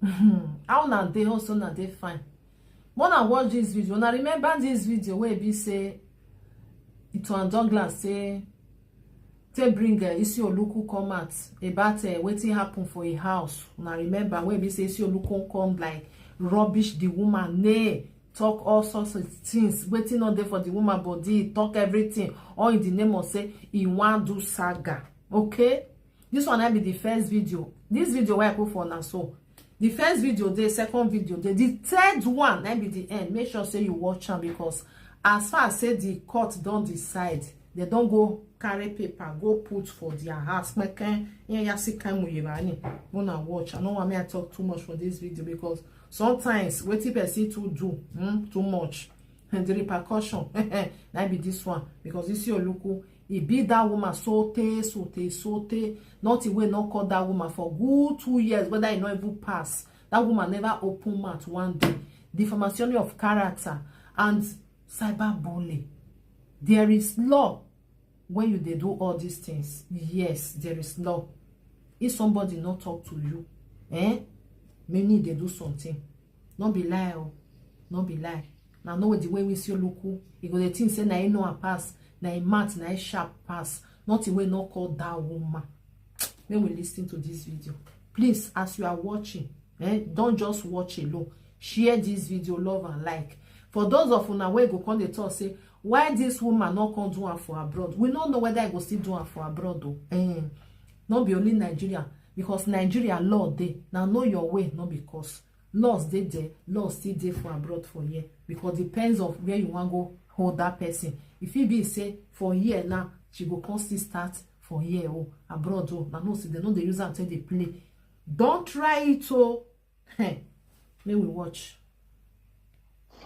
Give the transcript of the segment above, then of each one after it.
How na dey also na dey fine. When I watch this video, when I remember this video where be say Itohan Douglas say they bring Isioluku come out about wetin happen for a house. When I remember where be say Isioluku come like rubbish the woman, nay, talk all sorts of things, waiting not there for the woman body, talk everything, all in the name of say he want do saga. Okay, this one I be the first video. This video where I put for now, so the first video, the second video, the third one, that be the end. Make sure say you watch them, because as far as say the court don't decide, they don't go carry paper, go put for their house. Wanna watch. I don't want me to talk too much for this video, because sometimes what person to do too much, and the repercussion that be this one, because this your look. He beat that woman sote, not even not call that woman for good 2 years, whether he not even pass. That woman never open mouth one day. Defamation of character and cyberbullying. There is law when they do all these things. Yes, there is law. If somebody not talk to you, many they do something. Not be lie, not be lie. Now know the way we see you look, you go the thing say na you know a pass. Na a mat, na a sharp pass. Not a way not call that woman. When we listen to this video, please, as you are watching, don't just watch alone. Share this video, love and like. For those of una wey go come dey talk say why this woman not come do am for abroad, we don't know whether I go still do am for abroad though. Not be only Nigeria, because Nigeria law dey. Now know your way, not because laws dey there, laws still dey for abroad for here, because depends of where you want go hold that person. If he be say for here now, she go constantly start for here abroad now no see they know they use am until they play. Don't try it May we watch.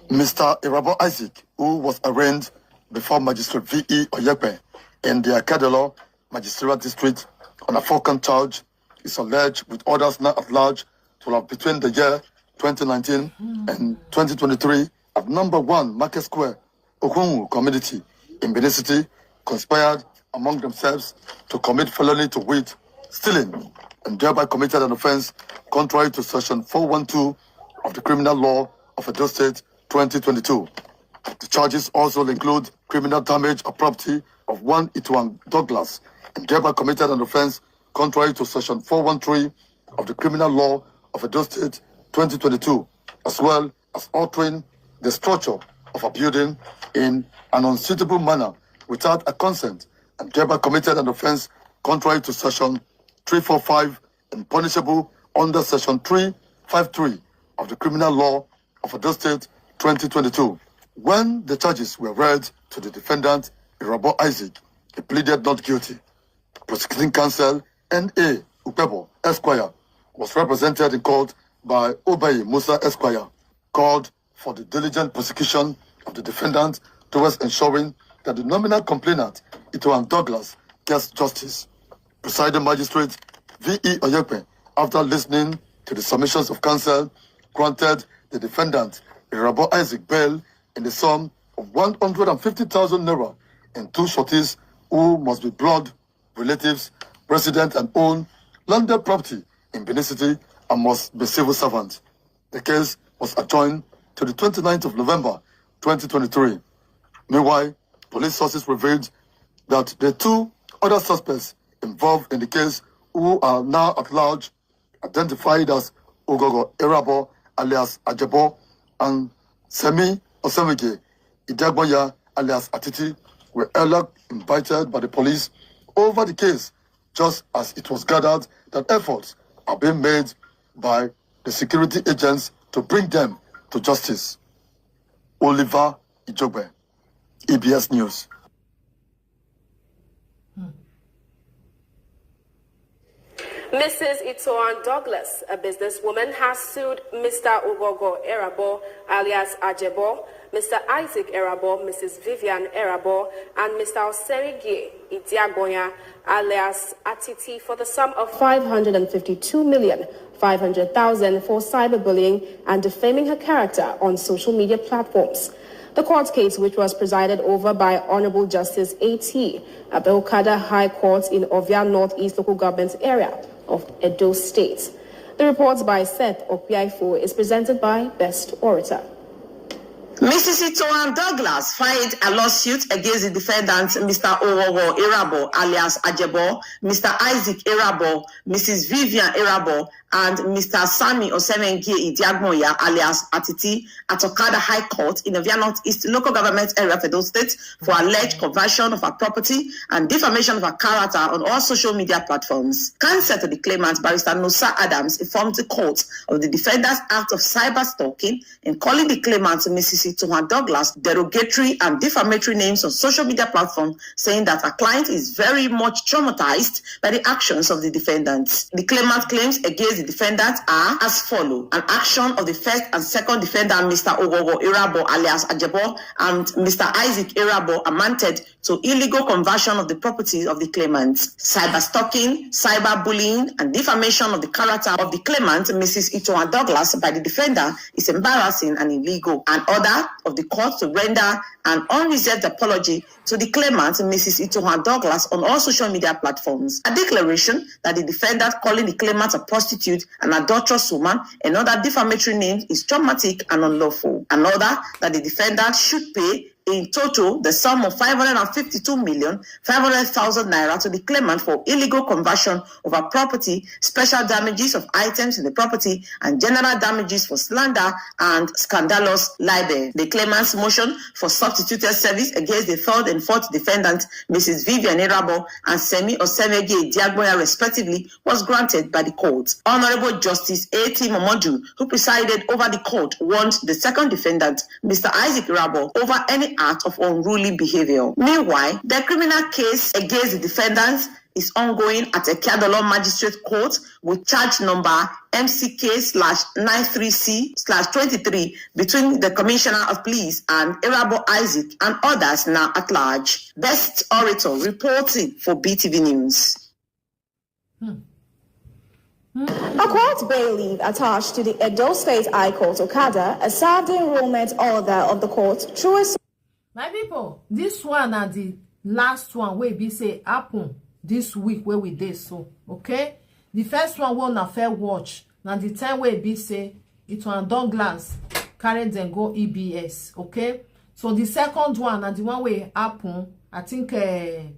Mr. Irabo Isaac, who was arraigned before Magistrate V.E. Ajepkako in the Akadelo Magistrate District on a 4-count charge, is alleged with others now at large to have between the year 2019 and 2023 at number 1 Market Square, Okungu community in Benin City, conspired among themselves to commit felony to wit, stealing, and thereby committed an offense contrary to section 412 of the criminal law of Edo State 2022. The charges also include criminal damage of property of one Itohan Douglas, and thereby committed an offense contrary to section 413 of the criminal law of Edo State 2022, as well as altering the structure of a building in an unsuitable manner without a consent, and thereby committed an offense contrary to section 345 and punishable under section 353 of the criminal law of Edo State 2022. When the charges were read to the defendant, Irabo Isaac, he pleaded not guilty. Prosecuting counsel N.A. Upebo Esquire was represented in court by Obey Musa Esquire, called for the diligent prosecution of the defendant towards ensuring that the nominal complainant, Itohan Douglas, gets justice. Presiding Magistrate V.E. Ajepkako, after listening to the submissions of counsel, granted the defendant, Irabo Isaac, bail in the sum of 150,000 naira and 2 shorties who must be blood relatives, resident and own landed property in Benin City and must be civil servants. The case was adjourned to the 29th of November 2023. Meanwhile, police sources revealed that the 2 other suspects involved in the case, who are now at large, identified as Ogogo Irabo alias Ajebo and Semi Osemege Idagboya alias Atiti, were earlier invited by the police over the case, just as it was gathered that efforts are being made by the security agents to bring them to justice. Oliver Ijogbe, EBS News. Mrs. Itohan Douglas, a businesswoman, has sued Mr. Ogogo Erabo, alias Ajebo, Mr. Isaac Erabo, Mrs. Vivian Erabo, and Mr. Oserige Idiagoya, alias Atiti, for the sum of 552,500,000 for cyberbullying and defaming her character on social media platforms. The court case, which was presided over by Honorable Justice A.T. at the Okada High Court in Ovia Northeast Local Government Area of Edo State. The report by Seth Okpiaifo is presented by Best Orator. Mrs. Itohan Douglas filed a lawsuit against the defendants, Mr. Owowo Irabo, alias Ajebo, Mr. Isaac Irabo, Mrs. Vivian Irabo, and Mr. Sami Osemenge Idiagmoya, alias Atiti, at Okada High Court in the Avia North East Local Government Area of Edo State for alleged conversion of her property and defamation of her character on all social media platforms. Counsel to the claimant, Barrister Nusa Adams, informed the court of the defendant's act of cyber stalking and calling the claimant, Mrs. Itohan Douglas, derogatory and defamatory names on social media platforms, saying that her client is very much traumatized by the actions of the defendants. The claimant claims against the defendants are as follows: an action of the first and second defendant, Mr. Ogogo Irabo, alias Ajebo, and Mr. Isaac Irabo, amounted to illegal conversion of the property of the claimant, cyber stalking, cyber bullying, and defamation of the character of the claimant, Mrs. Itohan Douglas, by the defender is embarrassing and illegal. An order of the court to render an unreserved apology to the claimant, Mrs. Itohan Douglas, on all social media platforms. A declaration that the defendant calling the claimant a prostitute, an adulterous woman, and other defamatory names is traumatic and unlawful. An order that the defendant should pay in total the sum of 552,500,000 naira to the claimant for illegal conversion of her property, special damages of items in the property, and general damages for slander and scandalous libel. The claimant's motion for substituted service against the third and fourth defendant, Mrs. Vivian Irabo and Semi Osemege Diagboya, respectively, was granted by the court. Honorable Justice A.T. Momodu, who presided over the court, warned the second defendant, Mr. Isaac Irabo, over any act of unruly behavior. Meanwhile, the criminal case against the defendants is ongoing at Ekeadolo Magistrate Court with charge number MCK/93C/23 between the Commissioner of Police and Irabo Isaac and others now at large. Best Orator reporting for BTV News. A court bailiff attached to the Edo State High Court Okada has served the enrollment order of the court through a... My people, this one and the last one wey be say happen this week where we did so, okay? The first one will not fair watch. Now the time where be say Itohan Douglas carried them go EBS, okay? So the second one and the one where happen, I think 3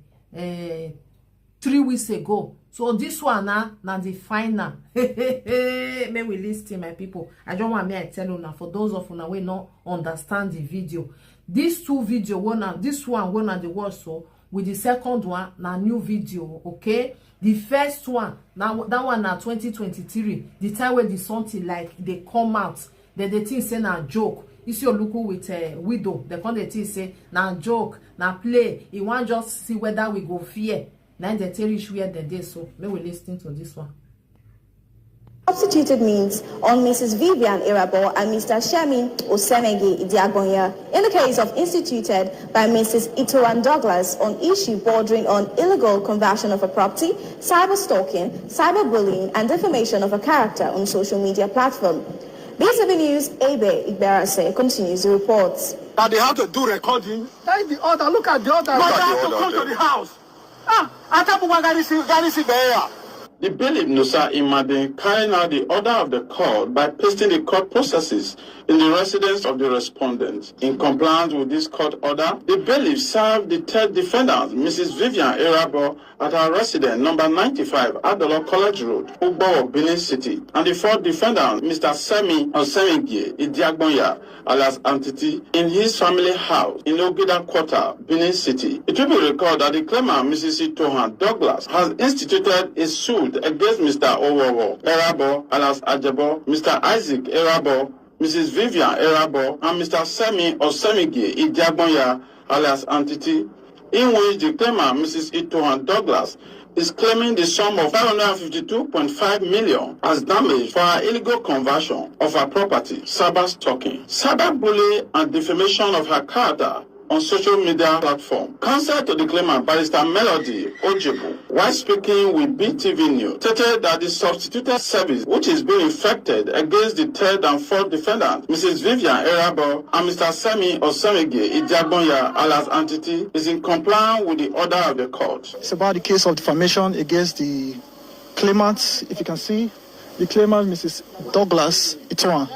weeks ago. So this one now the final. May we listen, my people. I don't want me to tell you now for those of you who not understand the video. These two video this one the watch so with the second one na new video, okay? The first one now that one na 2023, the time where the something like they come out, they think say na joke. You see your look with a widow, they come they think say na joke, na play. You want just see whether we go fear. Now they tell you where they did, so may we listen to this one. Substituted means on Mrs. Vivian Irabo and Mr. Shemin Osemege Idiagboya in the case of instituted by Mrs. Itohan Douglas on issue bordering on illegal conversion of a property, cyber stalking, cyberbullying, and defamation of a character on social media platform. BTV News Abe Igbarase continues the reports. That they have to do recording. That is the order. Look at the order. But they have to come to the house. The bailiff Nusa Imade carrying out the order of the court by pasting the court processes in the residence of the respondent. In compliance with this court order, the bailiff served the third defendant, Mrs. Vivian Irabo, at her residence, number 95, Adolo College Road, Ugbo, Benin City, and the fourth defendant, Mr. Semi Osemege Idiagboya, alias Antiti, in his family house in Ogida Quarter, Benin City. It will be recalled that the claimant, Mrs. Itohan Douglas, has instituted a suit against Mr. Owowo Irabo, alias Ajebo, Mr. Isaac Irabo, Mrs. Vivian Irabo, and Mr. Semi Osemege Idiagboya, alias Antiti, in which the claimant, Mrs. Itohan Douglas, is claiming the sum of 552.5 million as damage for her illegal conversion of her property, cyber stalking, cyberbullying, and defamation of her character on social media platform. Counsel to the claimant, Barrister Melody Ojebu, while speaking with BTV News, stated that the substituted service, which is being effected against the third and fourth defendant, Mrs. Vivian Irabo and Mr. Semi Osemege Idiagboya, alias Antiti, is in compliance with the order of the court. It's about the case of defamation against the claimant, if you can see, the claimant, Mrs. Douglas Itohan,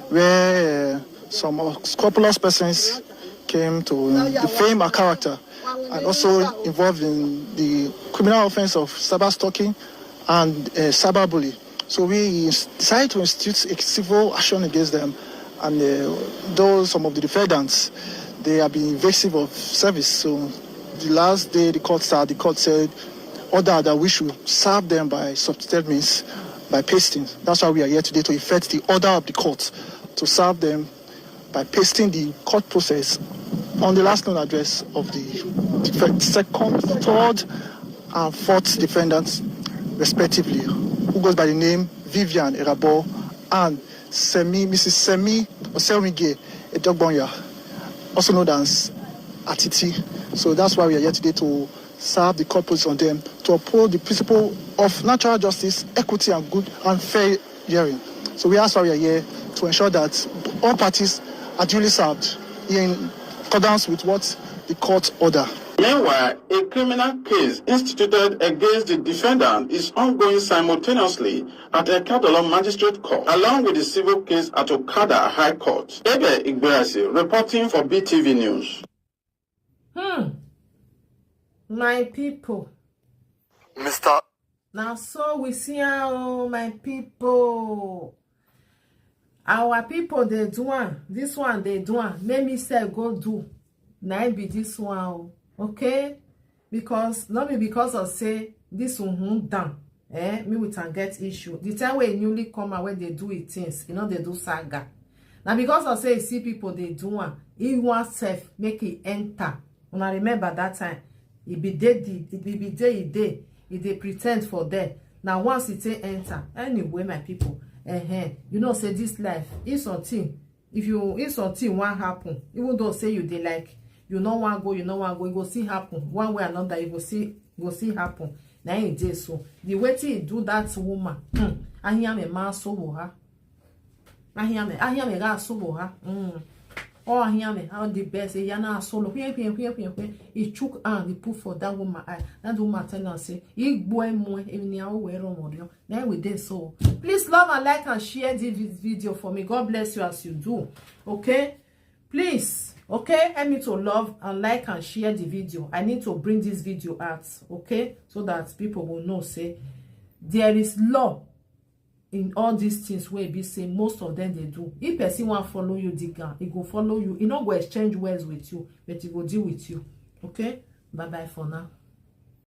where some scrupulous persons came to defame her character and also involved in the criminal offense of cyber stalking and cyberbullying. So we decided to institute a civil action against them, and those some of the defendants, they have been invasive of service. So the last day the court said order that we should serve them by substituted means, by pasting. That's why we are here today, to effect the order of the court to serve them by pasting the court process on the last known address of the second, third, and fourth defendants, respectively, who goes by the name Vivian Erabo and Mrs. Semi Oselmige Edogbonya, also known as Atiti. So that's why we are here today, to serve the court process on them, to uphold the principle of natural justice, equity, and good and fair hearing. So that's why we are here, to ensure that all parties are duly served in accordance with what the court order. Meanwhile, a criminal case instituted against the defendant is ongoing simultaneously at Ekadolo Magistrate Court, along with the civil case at Okada High Court. Ebe Igberasi, reporting for BTV News. My people. Mr. Now so we see how my people. Our people, they do one. This one, they do one. Make me say go do. Now be this one. Okay? Because, not be because of say, this one done. Me we can get issue. The time when newly come out, when they do it things, you know, they do saga. Now because of say, see people, they do one. He want self, make it enter. When I remember that time, it be day, it they pretend for them. Now once it say enter, anyway, my people, you know, say this life is something. If something won't happen, even though say you they like, you know one go, it go see happen one way or another. You go see happen. Now it is so. The way to do that woman, I hear me man so her. I hear me guy so her. Oh, I hear me how the best. Yana solo. He took and he put for that woman. That woman tell us say, "You boy more even now we're on now we did so." Please love and like and share this video for me. God bless you as you do. Okay, please. Okay, help me to love and like and share the video. I need to bring this video out. Okay, so that people will know. Say there is law in all these things where be say most of them they do. If person want follow you, digger, he go follow you. He not go exchange words with you, but he will deal with you. Okay, bye bye for now.